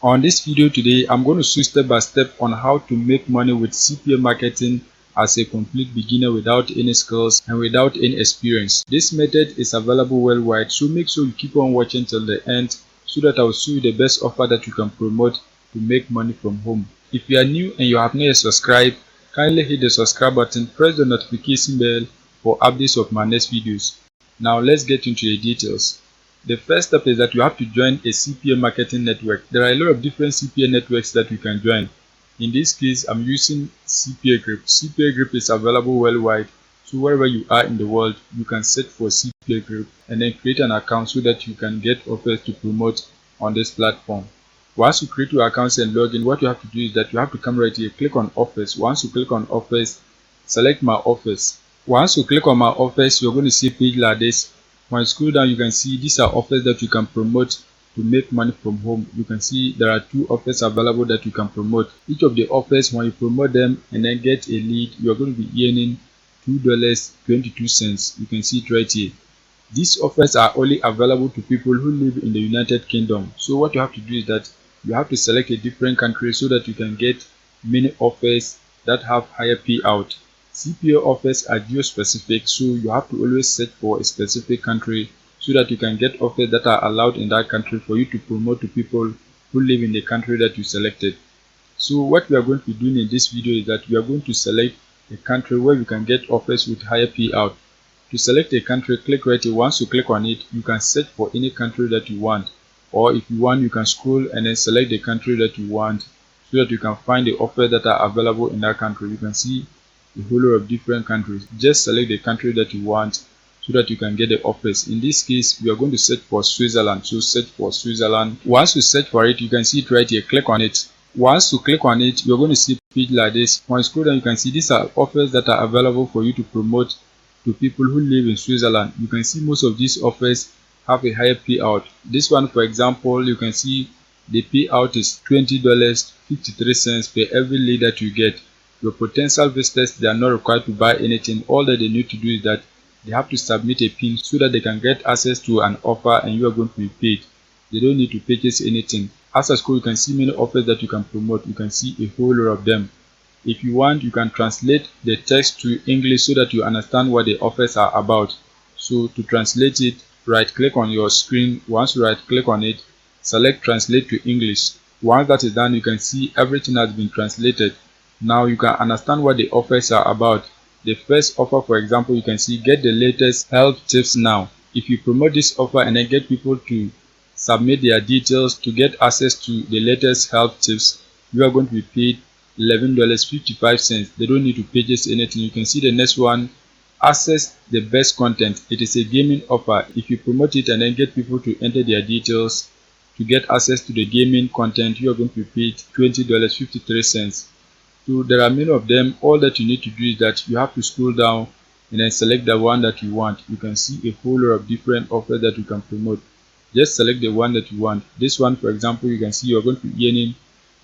On this video today, I'm going to show step by step on how to make money with CPA marketing as a complete beginner without any skills and without any experience. This method is available worldwide, so make sure you keep on watching till the end so that I will show you the best offer that you can promote to make money from home. If you are new and you have not yet subscribed, kindly hit the subscribe button, press the notification bell for updates of my next videos. Now let's get into the details. The first step is that you have to join a CPA marketing network. There are a lot of different CPA networks that you can join. In this case, I'm using CPA group. CPA group is available worldwide. So wherever you are in the world, you can search for CPA group and then create an account so that you can get offers to promote on this platform. Once you create your accounts and log in, what you have to do is that you have to come right here, click on offers. Once you click on offers, select my offers. Once you click on my offers, you're going to see a page like this. When you scroll down, you can see these are offers that you can promote to make money from home. You can see there are 2 offers available that you can promote. Each of the offers, when you promote them and then get a lead, you're going to be earning $2.22. You can see it right here. These offers are only available to people who live in the United Kingdom. So what you have to do is that you have to select a different country so that you can get many offers that have higher payout. CPA offers are geo-specific, so you have to always search for a specific country so that you can get offers that are allowed in that country for you to promote to people who live in the country that you selected. So what we are going to be doing in this video is that we are going to select a country where you can get offers with higher payout. To select a country, click right here. Once you click on it, you can search for any country that you want, or if you want, you can scroll and then select the country that you want so that you can find the offers that are available in that country. You can see a whole lot of different countries. Just select the country that you want so that you can get the offers. In this case, we are going to search for Switzerland. So search for Switzerland. Once you search for it, you can see it right here. Click on it. Once you click on it, you're going to see a page like this. When you scroll down, you can see these are offers that are available for you to promote to people who live in Switzerland. You can see most of these offers have a higher payout. This one, for example, you can see the payout is $20.53 per every lead that you get. Your potential visitors, they are not required to buy anything. All that they need to do is that they have to submit a pin so that they can get access to an offer and you are going to be paid. They don't need to purchase anything. As I scroll, you can see many offers that you can promote. You can see a whole lot of them. If you want, you can translate the text to English so that you understand what the offers are about. So to translate it, right click on your screen. Once you right click on it, select translate to English. Once that is done, you can see everything has been translated. Now you can understand what the offers are about. The first offer, for example, you can see get the latest health tips now. If you promote this offer and then get people to submit their details to get access to the latest health tips, you are going to be paid $11.55. They don't need to purchase anything. You can see the next one, access the best content. It is a gaming offer. If you promote it and then get people to enter their details to get access to the gaming content, you are going to be paid $20.53. So there are many of them. All that you need to do is that you have to scroll down and then select the one that you want. You can see a whole lot of different offers that you can promote. Just select the one that you want. This one, for example, you can see you're going to be earning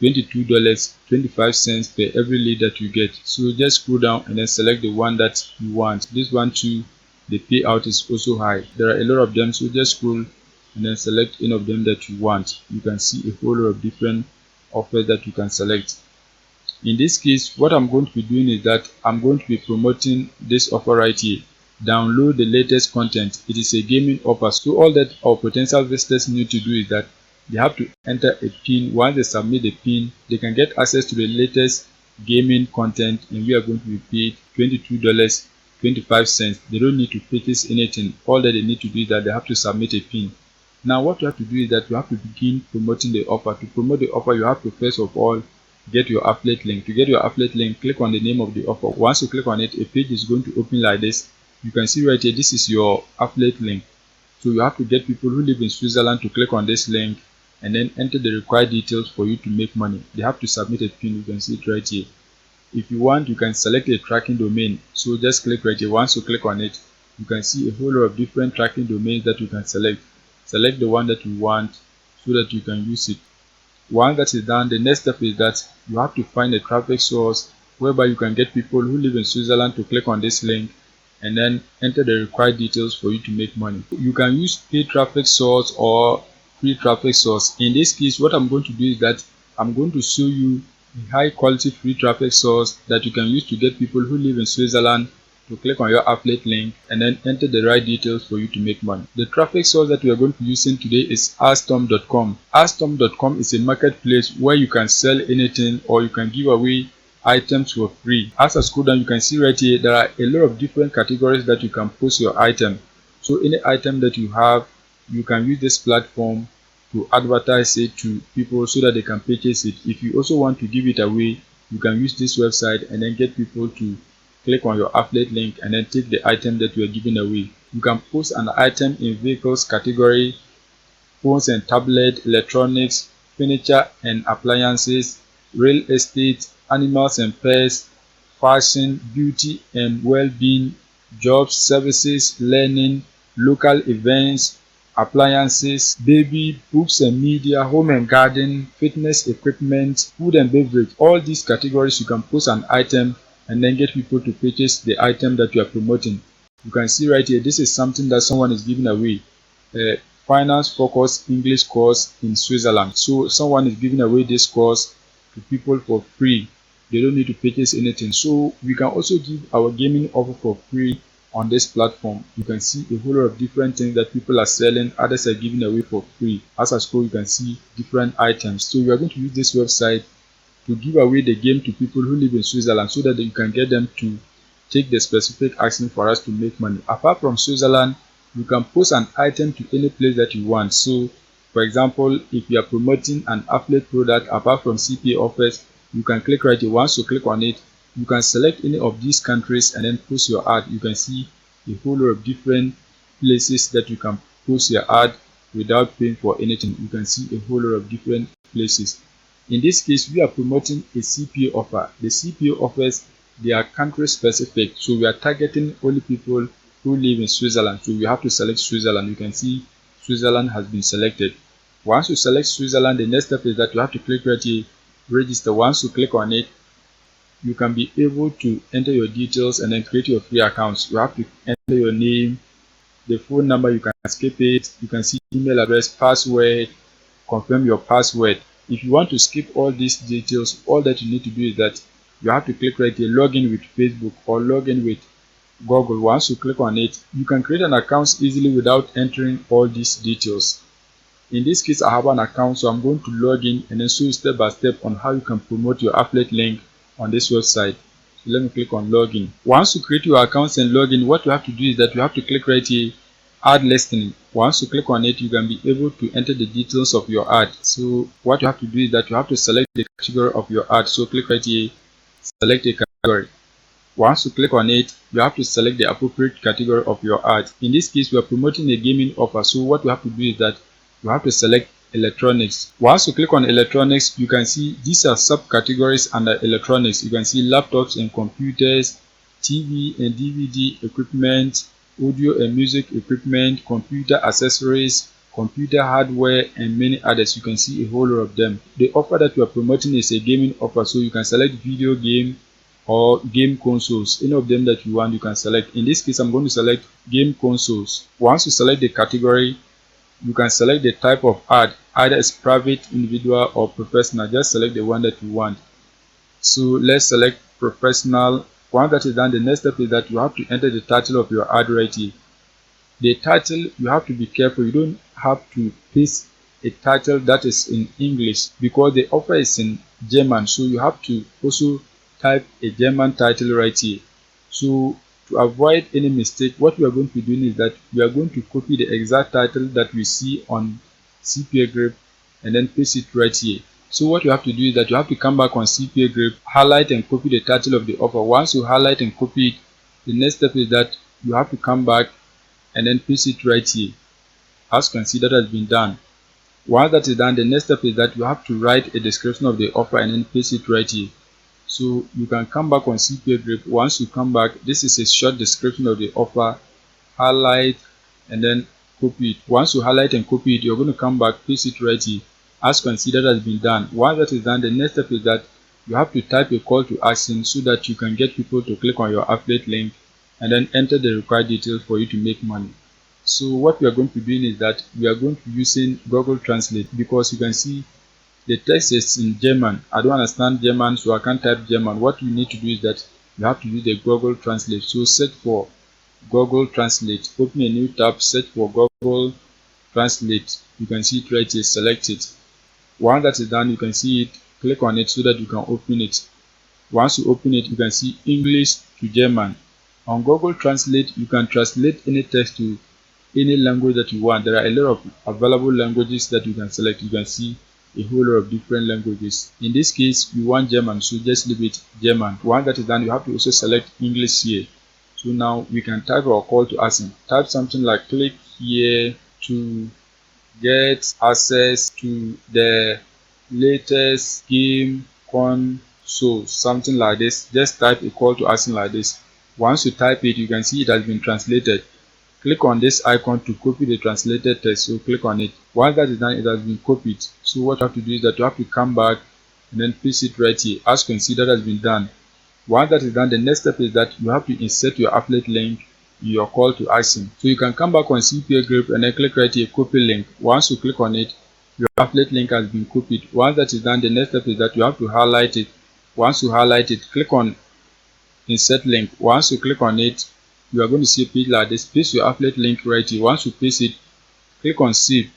$22.25 per every lead that you get. So just scroll down and then select the one that you want. This one too, the payout is also high. There are a lot of them, so just scroll and then select any of them that you want. You can see a whole lot of different offers that you can select. In this case, what I'm going to be doing is that I'm going to be promoting this offer right here. Download the latest content. It is a gaming offer, so all that our potential visitors need to do is that they have to enter a pin. Once they submit the pin, they can get access to the latest gaming content and we are going to be paid $22.25. They don't need to purchase anything. All that they need to do is that they have to submit a pin. Now what you have to do is that you have to begin promoting the offer. To promote the offer, you have to first of all get your affiliate link. To get your affiliate link, click on the name of the offer. Once you click on it, a page is going to open like this. You can see right here, this is your affiliate link. So you have to get people who live in Switzerland to click on this link and then enter the required details for you to make money. They have to submit a pin. You can see it right here. If you want, you can select a tracking domain. So just click right here. Once you click on it, you can see a whole lot of different tracking domains that you can select. Select the one that you want so that you can use it. Once that is done, the next step is that you have to find a traffic source whereby you can get people who live in Switzerland to click on this link and then enter the required details for you to make money. You can use paid traffic source or free traffic source. In this case, what I'm going to do is that I'm going to show you a high quality free traffic source that you can use to get people who live in Switzerland to click on your affiliate link and then enter the right details for you to make money. The traffic source that we are going to be using today is Astom.com. Astom.com is a marketplace where you can sell anything or you can give away items for free. As I scroll down, you can see right here there are a lot of different categories that you can post your item. So any item that you have, you can use this platform to advertise it to people so that they can purchase it. If you also want to give it away, you can use this website and then get people to click on your affiliate link and then take the item that you are giving away. You can post an item in vehicles category, phones and tablet, electronics, furniture and appliances, real estate, animals and pets, fashion, beauty and well-being, jobs, services, learning, local events, appliances, baby, books and media, home and garden, fitness equipment, food and beverage. All these categories you can post an item and then get people to purchase the item that you are promoting. You can see right here, this is something that someone is giving away. Finance focused English course in Switzerland. So someone is giving away this course to people for free. They don't need to purchase anything. So we can also give our gaming offer for free on this platform. You can see a whole lot of different things that people are selling, others are giving away for free. As I scroll, you can see different items. So we are going to use this website to give away the game to people who live in Switzerland so that you can get them to take the specific action for us to make money. Apart from Switzerland, you can post an item to any place that you want. So for example, if you are promoting an affiliate product apart from CPA offers, you can click right here. Once you click on it, you can select any of these countries and then post your ad. You can see a whole lot of different places that you can post your ad without paying for anything. You can see a whole lot of different places. In this case, we are promoting a CPA offer. The CPA offers, they are country specific, so we are targeting only people who live in Switzerland. So we have to select Switzerland. You can see Switzerland has been selected. Once you select Switzerland, the next step is that you have to click right here, register. Once you click on it, you can be able to enter your details and then create your free accounts. You have to enter your name, the phone number, you can skip it, you can see email address, password, confirm your password. If you want to skip all these details, all that you need to do is that you have to click right here, log in with Facebook or log in with Google. Once you click on it, you can create an account easily without entering all these details. In this case, I have an account, so I'm going to log in and then show you step by step on how you can promote your affiliate link on this website. So let me click on login. Once you create your account and log in, what you have to do is that you have to click right here, add listing. Once you click on it, you can be able to enter the details of your ad. So what you have to do is that you have to select the category of your ad. So click right here, select a category. Once you click on it, you have to select the appropriate category of your ad. In this case, we are promoting a gaming offer. So what you have to do is that you have to select electronics. Once you click on electronics, you can see these are subcategories under electronics. You can see laptops and computers, TV and DVD equipment, audio and music equipment, computer accessories, computer hardware and many others. You can see a whole lot of them. The offer that you are promoting is a gaming offer, so you can select video game or game consoles. Any of them that you want, you can select. In this case, I'm going to select game consoles. Once you select the category, you can select the type of ad, either it's private, individual or professional. Just select the one that you want. So let's select professional. Once that is done, the next step is that you have to enter the title of your ad right here. The title, you have to be careful. You don't have to paste a title that is in English because the offer is in German. So you have to also type a German title right here. So to avoid any mistake, what we are going to be doing is that we are going to copy the exact title that we see on CPA Grip and then paste it right here. So what you have to do is that you have to come back on CPA Grip, highlight and copy the title of the offer. Once you highlight and copy it, the next step is that you have to come back and then paste it right here. As you can see, that has been done. Once that is done, the next step is that you have to write a description of the offer and then paste it right here. So you can come back on CPA Grip. Once you come back, this is a short description of the offer, highlight and then copy it. Once you highlight and copy it, you're going to come back, paste it right here. As you can see, that has been done. Once that is done, the next step is that you have to type a call to action so that you can get people to click on your affiliate link and then enter the required details for you to make money. So what we are going to be doing is that we are going to be using Google Translate, because you can see the text is in German. I don't understand German, so I can't type German. What you need to do is that you have to use the Google Translate. So search for Google Translate, open a new tab, search for Google Translate. You can see it right here, select it. Once that is done, you can see it, click on it so that you can open it. Once you open it, you can see English to German. On Google Translate, you can translate any text to any language that you want. There are a lot of available languages that you can select. You can see a whole lot of different languages. In this case, you want German, so just leave it German. Once that is done, you have to also select English here. So now we can type our call to action. Type something like click here to get access to the latest game console, something like this. Just type a call to action like this. Once you type it, you can see it has been translated. Click on this icon to copy the translated text, so click on it. Once that is done, it has been copied. So what you have to do is that you have to come back and then paste it right here. As you can see, that has been done. Once that is done, the next step is that you have to insert your affiliate link in your call to action. So you can come back on CPA group and then click right here, copy link. Once you click on it, your affiliate link has been copied. Once that is done, the next step is that you have to highlight it. Once you highlight it, click on insert link. Once you click on it, you are going to see a page like this. Paste your affiliate link right here. Once you paste it, click on save.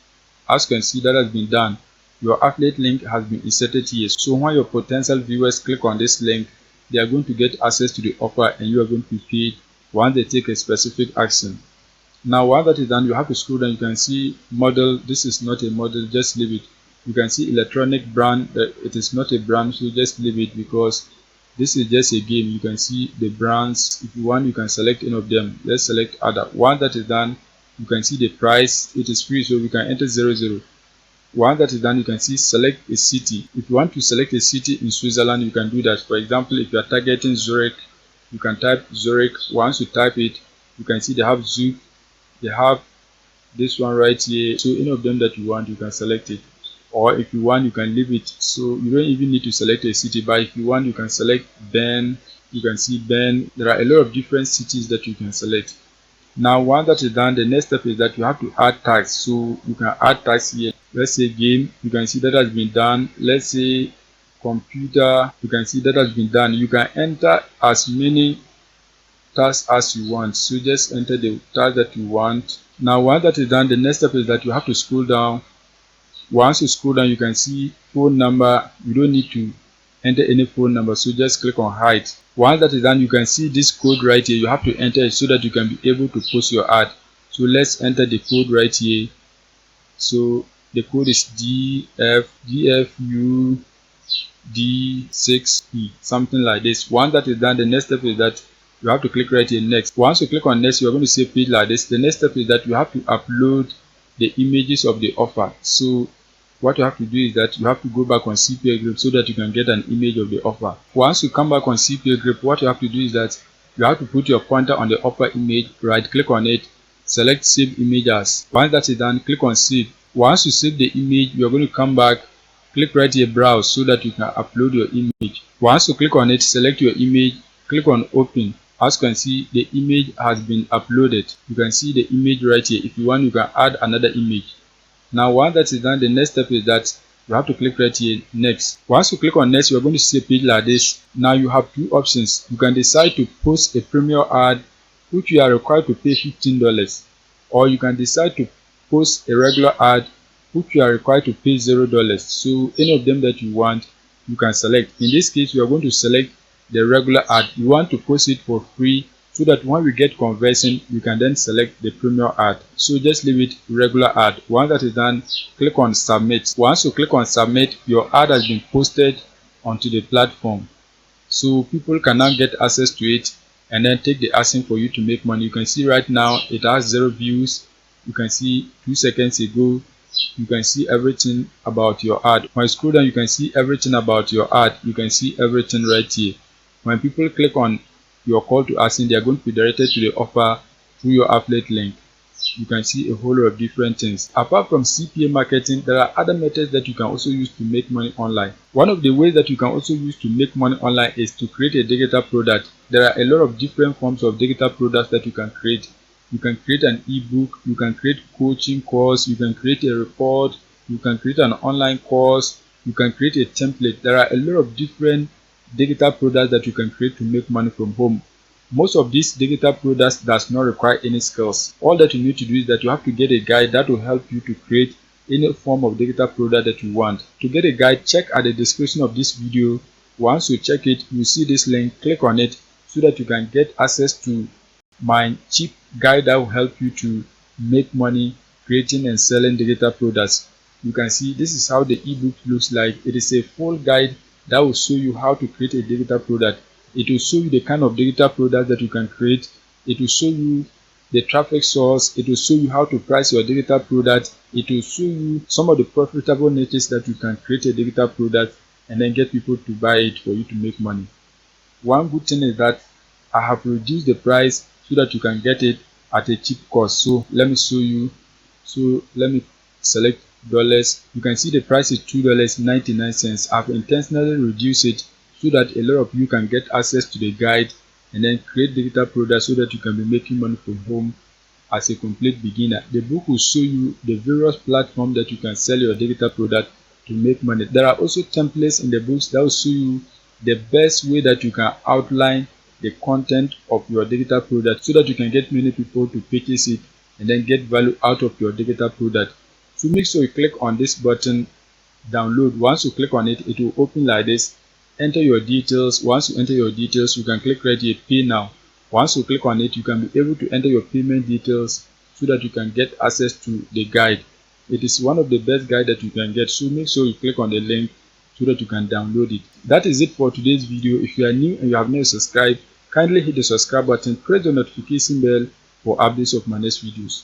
As you can see, that has been done. Your affiliate link has been inserted here. So when your potential viewers click on this link, they are going to get access to the offer and you are going to be paid once they take a specific action. Now once that is done, you have to scroll down. You can see model. This is not a model, just leave it. You can see electronic brand. It is not a brand, so just leave it, because this is just a game. You can see the brands. If you want, you can select any of them. Let's select other. Once that is done, you can see the price. It is free, so we can enter 00. Once that is done, you can see select a city. If you want to select a city in Switzerland, you can do that. For example, if you are targeting Zurich, you can type Zurich. Once you type it, you can see they have Zug, they have this one right here. So any of them that you want, you can select it. Or if you want, you can leave it. So you don't even need to select a city, but if you want, you can select Bern. You can see Bern. There are a lot of different cities that you can select. Now once that is done, the next step is that you have to add tags. So you can add tags here. Let's say game, you can see that has been done. Let's say computer, you can see that has been done. You can enter as many tags as you want, so just enter the tag that you want. Now once that is done, the next step is that you have to scroll down. Once you scroll down, you can see phone number. You don't need to enter any phone number, so just click on hide. Once that is done, you can see this code right here. You have to enter it so that you can be able to post your ad. So let's enter the code right here. So the code is DFUD6E, something like this. Once that is done, the next step is that you have to click right here next. Once you click on next, you are going to see a page like this. The next step is that you have to upload the images of the offer. So what you have to do is that you have to go back on CPA group so that you can get an image of the offer. Once you come back on CPA group, what you have to do is that you have to put your pointer on the offer image, right click on it, select save image as. Once that is done, click on save. Once you save the image, you are going to come back, click right here browse so that you can upload your image. Once you click on it, select your image, click on open. As you can see, the image has been uploaded. You can see the image right here. If you want, you can add another image. Now once that is done, the next step is that you have to click right here next. Once you click on next, you are going to see a page like this. Now you have two options. You can decide to post a premium ad which you are required to pay $15, or you can decide to post a regular ad which you are required to pay $0. So any of them that you want, you can select. In this case, we are going to select the regular ad. You want to post it for free, so that when we get conversion, you can then select the premium ad. So just leave it regular ad. Once that is done, click on submit. Once you click on submit, your ad has been posted onto the platform, so people can now get access to it and then take the action for you to make money. You can see right now it has 0 views. You can see 2 seconds ago, you can see everything about your ad. When you scroll down, you can see everything about your ad. You can see everything right here. When people click on your call to action, they are going to be directed to the offer through your affiliate link. You can see a whole lot of different things. Apart from CPA marketing, there are other methods that you can also use to make money online. One of the ways that you can also use to make money online is to create a digital product. There are a lot of different forms of digital products that you can create. you can create an ebook, you can create coaching course, you can create a report, you can create an online course, you can create a template. There are a lot of different digital products that you can create to make money from home. Most of these digital products does not require any skills. All that you need to do is that you have to get a guide that will help you to create any form of digital product that you want. To get a guide, check at the description of this video. Once you check it, you see this link, click on it so that you can get access to my cheap guide that will help you to make money creating and selling digital products. You can see this is how the ebook looks like. It is a full guide that will show you how to create a digital product. It will show you the kind of digital product that you can create. It will show you the traffic source. It will show you how to price your digital product. It will show you some of the profitable niches that you can create a digital product and then get people to buy it for you to make money. One good thing is that I have reduced the price so that you can get it at a cheap cost. So let me show you. So let me select dollars. You can see the price is $2.99. I've intentionally reduced it so that a lot of you can get access to the guide and then create digital products so that you can be making money from home as a complete beginner. The book will show you the various platforms that you can sell your digital product to make money. There are also templates in the books that will show you the best way that you can outline the content of your digital product so that you can get many people to purchase it and then get value out of your digital product. So make sure you click on this button, download. Once you click on it, it will open like this. Enter your details. Once you enter your details, you can click right here, pay now. Once you click on it, you can be able to enter your payment details so that you can get access to the guide. It is one of the best guide that you can get, so make sure you click on the link so that you can download it. That is it for today's video. If you are new and you have not subscribed, kindly hit the subscribe button, press the notification bell for updates of my next videos.